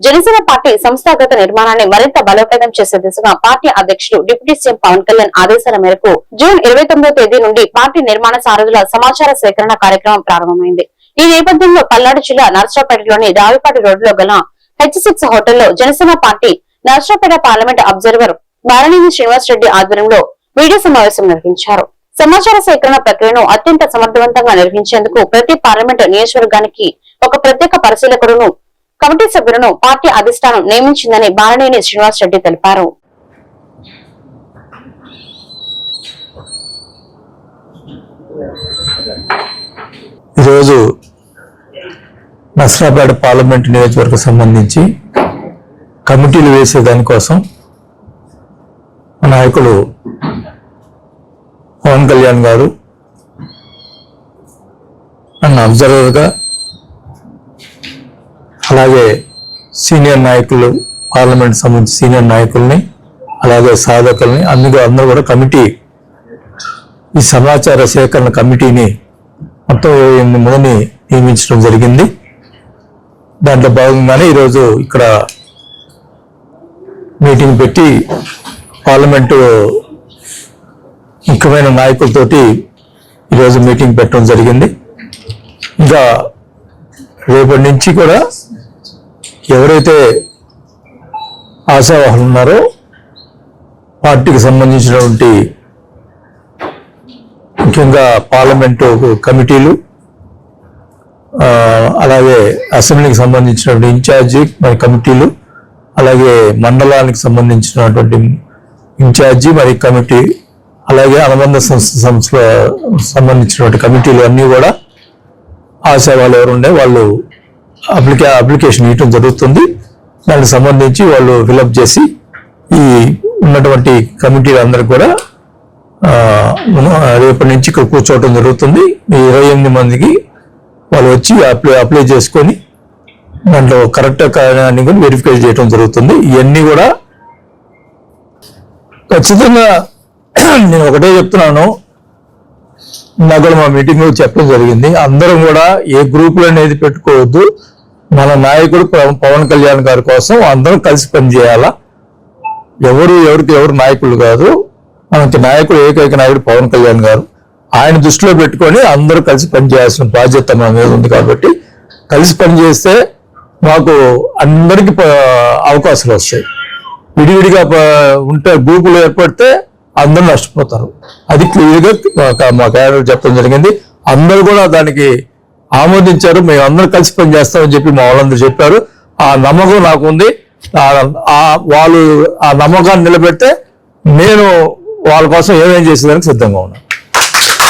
Janasena party సంస్థాగత నిర్మాణాన్ని మరింత బలోపేతం చేసే దిశగా పార్టీ అధ్యక్షుడు డిప్యూటీ సీఎం పవన్ కళ్యాణ్ ఆదేశాల మేరకు జూన్ 29వ తేదీ నుండి పార్టీ నిర్మాణ సారథుల సమాచార సేకరణ కార్యక్రమం ప్రారంభమైంది. ఈ నేపథ్యంలో పల్నాడు జిల్లా నర్సరావుపేటలోని రావిపాటి రోడ్డులో గల H6 హోటల్లో Janasena party Narasaraopet parliament observer Baraneni Srinivas Reddy ఆధ్వర్యంలో మీడియా సమావేశం నిర్వహించారు. సమాచార సేకరణ ప్రక్రియను అత్యంత సమర్థవంతంగా నిర్వహించేందుకు ప్రతి పార్లమెంట్ నియోజకవర్గానికి ఒక ప్రత్యేక పరిశీలకుడును కమిటీ సభ్యులను పార్టీ అధిష్టానం నియమించిందని బారణేని శ్రీనివాస్ రెడ్డి తెలిపారు. ఈరోజు నర్సరావుపేట పార్లమెంట్ నియోజకవర్గం సంబంధించి కమిటీలు వేసే దానికోసం నాయకులు పవన్ కళ్యాణ్ గారు నన్ను అబ్జర్వర్గా, అలాగే సీనియర్ నాయకులు, పార్లమెంట్ సంబంధించి సీనియర్ నాయకుల్ని, అలాగే సాధకుల్ని అందరూ కూడా కమిటీ, ఈ సమాచార సేకరణ కమిటీని మొత్తం 28 మందిని నియమించడం జరిగింది. దాంట్లో భాగంగానే ఈరోజు ఇక్కడ మీటింగ్ పెట్టి పార్లమెంటు ముఖ్యమైన నాయకులతోటి ఈరోజు మీటింగ్ పెట్టడం జరిగింది. ఇంకా రేపటి నుంచి కూడా ఎవరైతే ఆశావాహులు ఉన్నారో పార్టీకి సంబంధించినటువంటి ముఖ్యంగా పార్లమెంటు కమిటీలు, అలాగే అసెంబ్లీకి సంబంధించినటువంటి ఇన్ఛార్జి మరి కమిటీలు, అలాగే మండలానికి సంబంధించినటువంటి ఇన్ఛార్జి మరి కమిటీ, అలాగే అనుబంధ సంస్థ సంబంధించినటువంటి కమిటీలు అన్నీ కూడా ఆశావాళ్ళు ఎవరుండే వాళ్ళు అప్లికేషన్ ఇవ్వడం జరుగుతుంది. దానికి సంబంధించి వాళ్ళు ఫిలప్ చేసి ఈ ఉన్నటువంటి కమిటీలు అందరూ కూడా రేపటి నుంచి ఇక్కడ కూర్చోవటం జరుగుతుంది. ఈ 28 మందికి వాళ్ళు వచ్చి అప్లై చేసుకొని దాంట్లో కరెక్ట్ కారణాన్ని కూడా వెరిఫై చేయడం జరుగుతుంది. ఇవన్నీ కూడా ఖచ్చితంగా నేను ఒకటే చెప్తున్నాను, ఇందాక మా మీటింగ్లో చెప్పడం జరిగింది. అందరం కూడా ఏ గ్రూపులు అనేది పెట్టుకోవద్దు. మన నాయకుడు పవన్ కళ్యాణ్ గారి కోసం అందరం కలిసి పనిచేయాలా. ఎవరు నాయకులు కాదు, మనకి నాయకుడు ఏకైక నాయకుడు పవన్ కళ్యాణ్ గారు. ఆయన దృష్టిలో పెట్టుకొని అందరూ కలిసి పనిచేయాల్సిన బాధ్యత మన మీద ఉంది. కాబట్టి కలిసి పనిచేస్తే మాకు అందరికీ అవకాశాలు వస్తాయి. విడివిడిగా ఉంటే గ్రూపులు ఏర్పడితే అందరూ నష్టపోతారు. అది క్లియర్గా మా క్యాడర్ చెప్పడం జరిగింది. అందరూ కూడా దానికి ఆమోదించారు. మేము అందరూ కలిసి పనిచేస్తామని చెప్పి మా వాళ్ళందరూ చెప్పారు. ఆ నమ్మకం నాకు ఉంది. వాళ్ళు ఆ నమ్మకాన్ని నిలబెడితే నేను వాళ్ళ కోసం ఏమేం చేసేదానికి సిద్ధంగా ఉన్నాను.